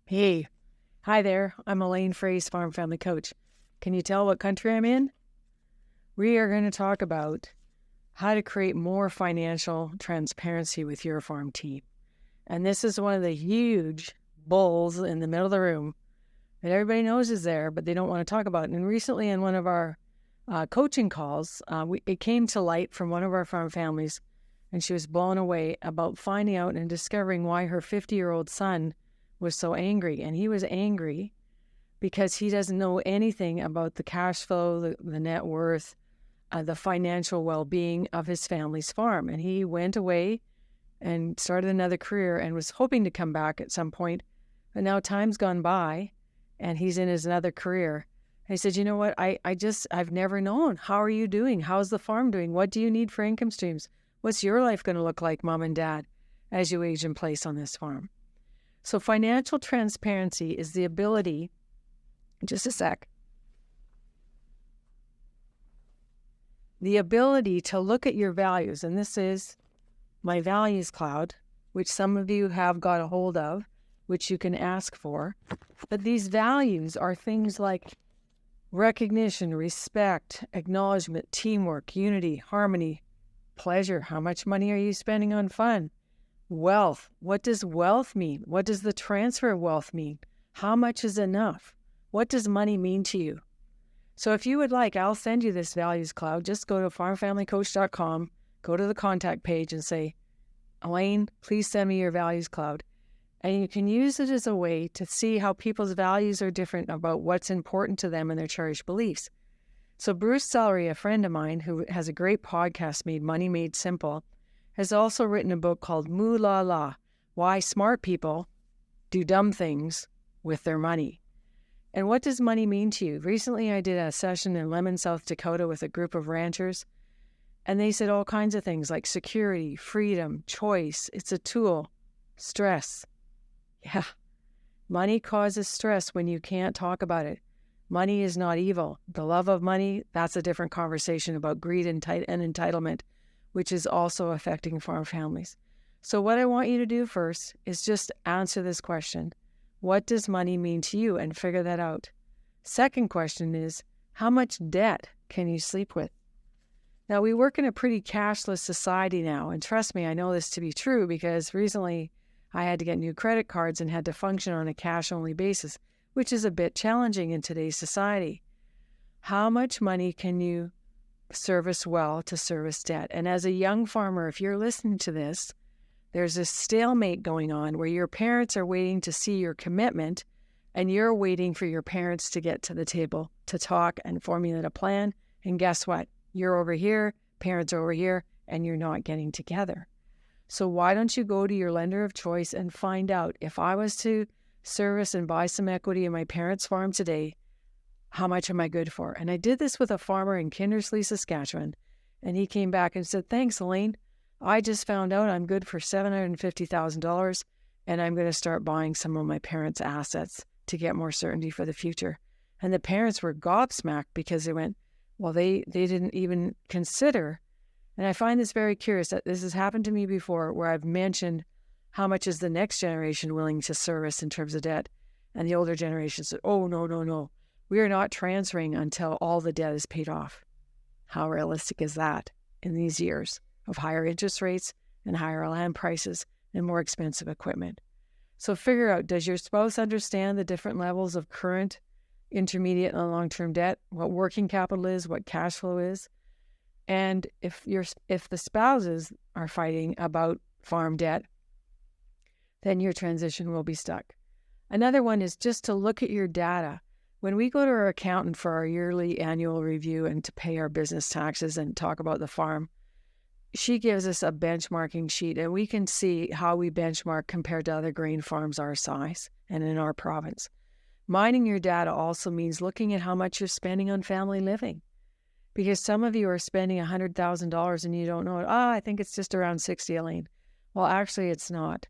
Hey, hi there. I'm Elaine Fraze, Farm Family Coach. Can you tell what country I'm in? We are going to talk about how to create more financial transparency with your farm team. And this is one of the huge bulls in the middle of the room that everybody knows is there, but they don't want to talk about it. And recently in one of our coaching calls, it came to light from one of our farm families, and she was blown away about finding out and discovering why her 50-year-old son was so angry. And he was angry because he doesn't know anything about the cash flow, the net worth, the financial well-being of his family's farm. And he went away and started another career and was hoping to come back at some point. But now time's gone by and he's in his another career. And he said, you know what, I've never known. How are you doing? How's the farm doing? What do you need for income streams? What's your life going to look like, Mom and Dad, as you age in place on this farm? So financial transparency is the ability, just a sec, the ability to look at your values. And this is my values cloud, which some of you have got a hold of, which you can ask for. But these values are things like recognition, respect, acknowledgement, teamwork, unity, harmony, pleasure. How much money are you spending on fun? Wealth. What does wealth mean? What does the transfer of wealth mean? How much is enough? What does money mean to you? So if you would like, I'll send you this values cloud. Just go to farmfamilycoach.com, go to the contact page and say, Elaine, please send me your values cloud. And you can use it as a way to see how people's values are different about what's important to them and their cherished beliefs. So Bruce Sellery, a friend of mine who has a great podcast made Money Made Simple, has also written a book called Moo La La, Why Smart People Do Dumb Things with Their Money. And what does money mean to you? Recently, I did a session in Lemon, South Dakota with a group of ranchers, and they said all kinds of things like security, freedom, choice. It's a tool. Stress. Yeah. Money causes stress when you can't talk about it. Money is not evil. The love of money, that's a different conversation about greed and entitlement, which is also affecting farm families. So what I want you to do first is just answer this question. What does money mean to you? And figure that out. Second question is, how much debt can you sleep with? Now, we work in a pretty cashless society now. And trust me, I know this to be true because recently I had to get new credit cards and had to function on a cash-only basis, which is a bit challenging in today's society. How much money can you service well to service debt? And as a young farmer, if you're listening to this, there's a stalemate going on where your parents are waiting to see your commitment and you're waiting for your parents to get to the table to talk and formulate a plan. And guess what? You're over here, parents are over here, and you're not getting together. So why don't you go to your lender of choice and find out, if I was to service and buy some equity in my parents' farm today, how much am I good for? And I did this with a farmer in Kindersley, Saskatchewan, and he came back and said, thanks, Elaine. I just found out I'm good for $750,000, and I'm going to start buying some of my parents' assets to get more certainty for the future. And the parents were gobsmacked because they went, well, they didn't even consider. And I find this very curious that this has happened to me before where I've mentioned how much is the next generation willing to service in terms of debt. And the older generation said, oh, no. We are not transferring until all the debt is paid off. How realistic is that in these years of higher interest rates and higher land prices and more expensive equipment? So figure out, does your spouse understand the different levels of current, intermediate, and long-term debt, what working capital is, what cash flow is? And if the spouses are fighting about farm debt, then your transition will be stuck. Another one is just to look at your data. When we go to our accountant for our yearly annual review and to pay our business taxes and talk about the farm, she gives us a benchmarking sheet, and we can see how we benchmark compared to other grain farms our size and in our province. Mining your data also means looking at how much you're spending on family living, because some of you are spending $100,000 and you don't know it. I think it's just around 60, Elaine. Well, actually, it's not.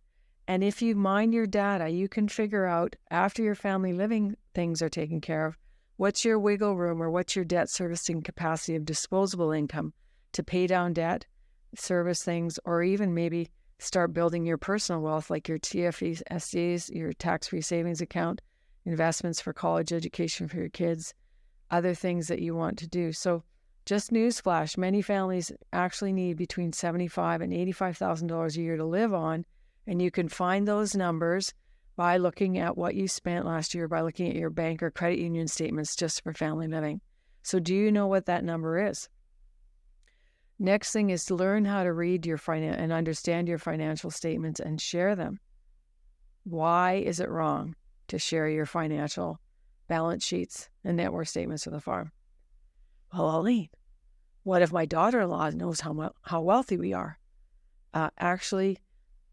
And if you mine your data, you can figure out, after your family living things are taken care of, what's your wiggle room or what's your debt servicing capacity of disposable income to pay down debt, service things, or even maybe start building your personal wealth, like your TFSAs, your tax-free savings account, investments for college education for your kids, other things that you want to do. So just newsflash, many families actually need between $75,000 and $85,000 a year to live on, and you can find those numbers by looking at what you spent last year, by looking at your bank or credit union statements just for family living. So do you know what that number is? Next thing is to learn how to read your and understand your financial statements and share them. Why is it wrong to share your financial balance sheets and net worth statements for the farm? Well, Aline, what if my daughter-in-law knows how wealthy we are? Actually,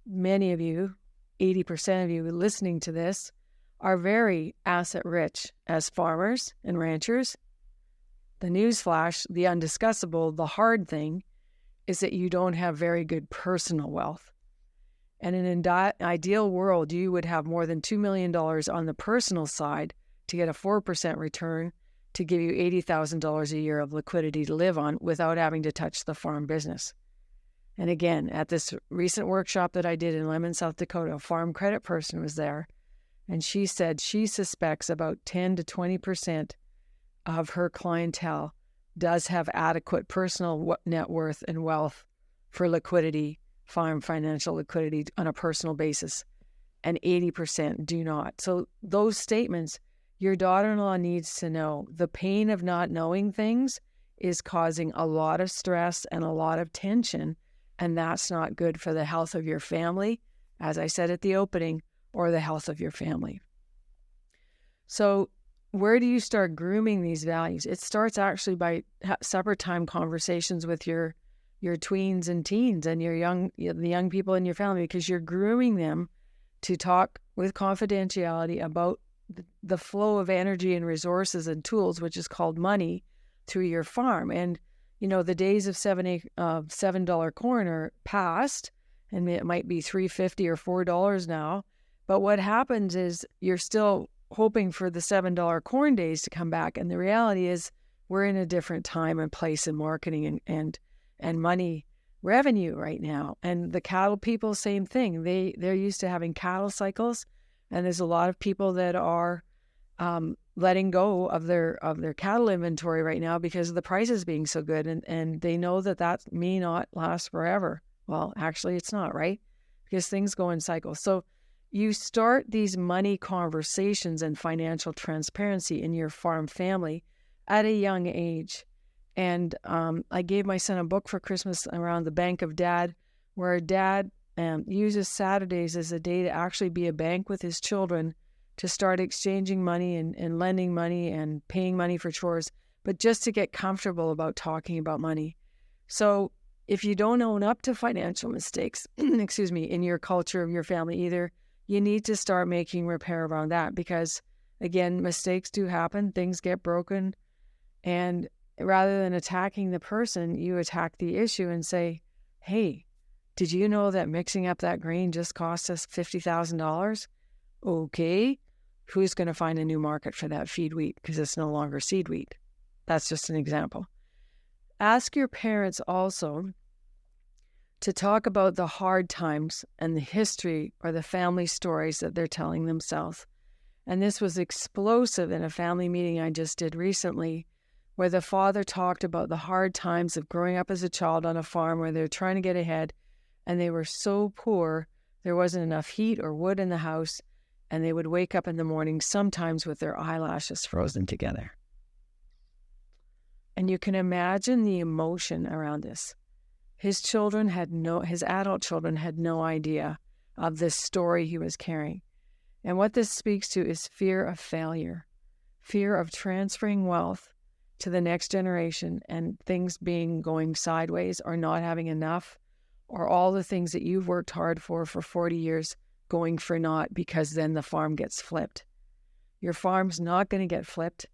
many of you, 80% of you listening to this, are very asset rich as farmers and ranchers. The newsflash, the undiscussable, the hard thing is that you don't have very good personal wealth. And in an ideal world, you would have more than $2 million on the personal side to get a 4% return to give you $80,000 a year of liquidity to live on without having to touch the farm business. And again, at this recent workshop that I did in Lemon, South Dakota, a farm credit person was there, and she said she suspects about 10 to 20% of her clientele does have adequate personal net worth and wealth for liquidity, farm financial liquidity on a personal basis, and 80% do not. So those statements, your daughter-in-law needs to know the pain of not knowing things is causing a lot of stress and a lot of tension, and that's not good for the health of your family, as I said at the opening, or the health of your family. So where do you start grooming these values? It starts actually by supper time conversations with your tweens and teens and the young people in your family, because you're grooming them to talk with confidentiality about the flow of energy and resources and tools, which is called money, through your farm. And the days of $7 corn are past, and it might be $3.50 or $4 now. But what happens is you're still hoping for the $7 corn days to come back, and the reality is we're in a different time and place in marketing and money revenue right now. And the cattle people, same thing. They're used to having cattle cycles, and there's a lot of people that are letting go of their cattle inventory right now because of the prices being so good, and they know that may not last forever. Well, actually, it's not, right? Because things go in cycles. So you start these money conversations and financial transparency in your farm family at a young age. And I gave my son a book for Christmas around the Bank of Dad, where Dad uses Saturdays as a day to actually be a bank with his children, to start exchanging money and lending money and paying money for chores, but just to get comfortable about talking about money. So if you don't own up to financial mistakes, in your culture of your family either, you need to start making repair around that, because again, mistakes do happen, things get broken, and rather than attacking the person, you attack the issue and say, hey, did you know that mixing up that grain just cost us $50,000? Okay, who's going to find a new market for that feed wheat because it's no longer seed wheat? That's just an example. Ask your parents also to talk about the hard times and the history or the family stories that they're telling themselves. And this was explosive in a family meeting I just did recently, where the father talked about the hard times of growing up as a child on a farm where they're trying to get ahead, and they were so poor, there wasn't enough heat or wood in the house, and they would wake up in the morning sometimes with their eyelashes frozen together. And you can imagine the emotion around this. His adult children had no idea of this story he was carrying. And what this speaks to is fear of failure, fear of transferring wealth to the next generation and things going sideways or not having enough, or all the things that you've worked hard for 40 years going for naught, because then the farm gets flipped. Your farm's not going to get flipped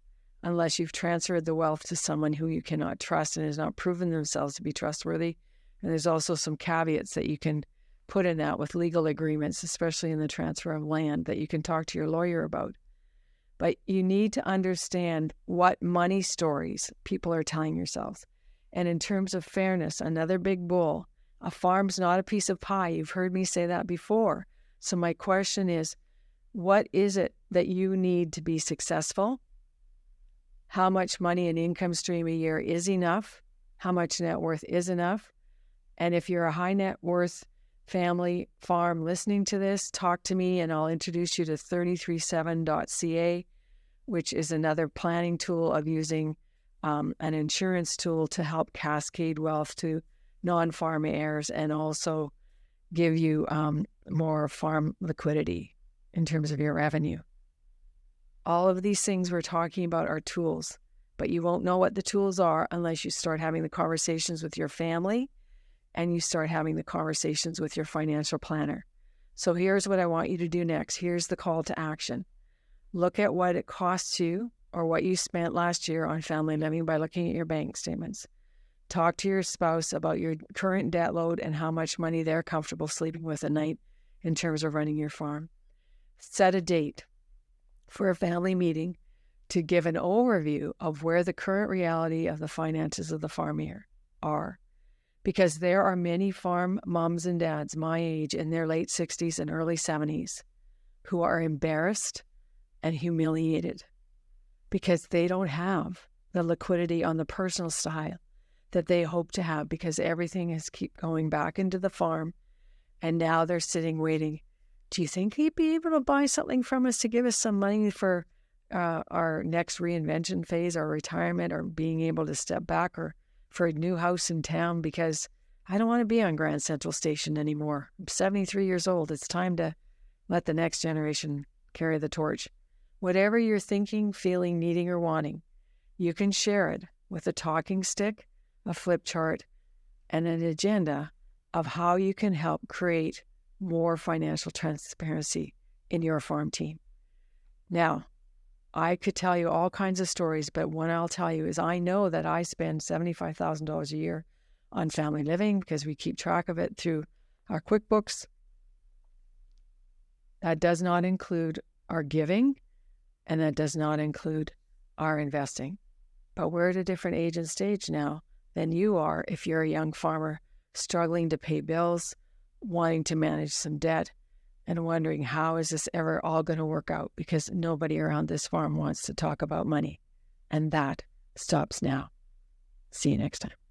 unless you've transferred the wealth to someone who you cannot trust and has not proven themselves to be trustworthy. And there's also some caveats that you can put in that with legal agreements, especially in the transfer of land, that you can talk to your lawyer about. But you need to understand what money stories people are telling yourselves. And in terms of fairness, another big bull, A farm's not a piece of pie. You've heard me say that before. So my question is, what is it that you need to be successful? How much money and income stream a year is enough? How much net worth is enough? And if you're a high net worth family farm listening to this, talk to me and I'll introduce you to 337.ca, which is another planning tool of using an insurance tool to help cascade wealth to non-farm heirs and also give you more farm liquidity in terms of your revenue. All of these things we're talking about are tools, but you won't know what the tools are unless you start having the conversations with your family and you start having the conversations with your financial planner. So here's what I want you to do next. Here's the call to action. Look at what it costs you or what you spent last year on family living by looking at your bank statements. Talk to your spouse about your current debt load and how much money they're comfortable sleeping with a night in terms of running your farm. Set a date for a family meeting to give an overview of where the current reality of the finances of the farm here are. Because there are many farm moms and dads my age in their late 60s and early 70s who are embarrassed and humiliated because they don't have the liquidity on the personal side that they hope to have because everything has keep going back into the farm and now they're sitting waiting. Do you think he'd be able to buy something from us to give us some money for our next reinvention phase or retirement or being able to step back or for a new house in town? Because I don't want to be on Grand Central Station anymore. I'm 73 years old. It's time to let the next generation carry the torch. Whatever you're thinking, feeling, needing, or wanting, you can share it with a talking stick, a flip chart, and an agenda of how you can help create more financial transparency in your farm team. Now, I could tell you all kinds of stories, but one I'll tell you is I know that I spend $75,000 a year on family living because we keep track of it through our QuickBooks. That does not include our giving, and that does not include our investing. But we're at a different age and stage now than you are if you're a young farmer struggling to pay bills, wanting to manage some debt, and wondering how is this ever all going to work out because nobody around this farm wants to talk about money. And that stops now. See you next time.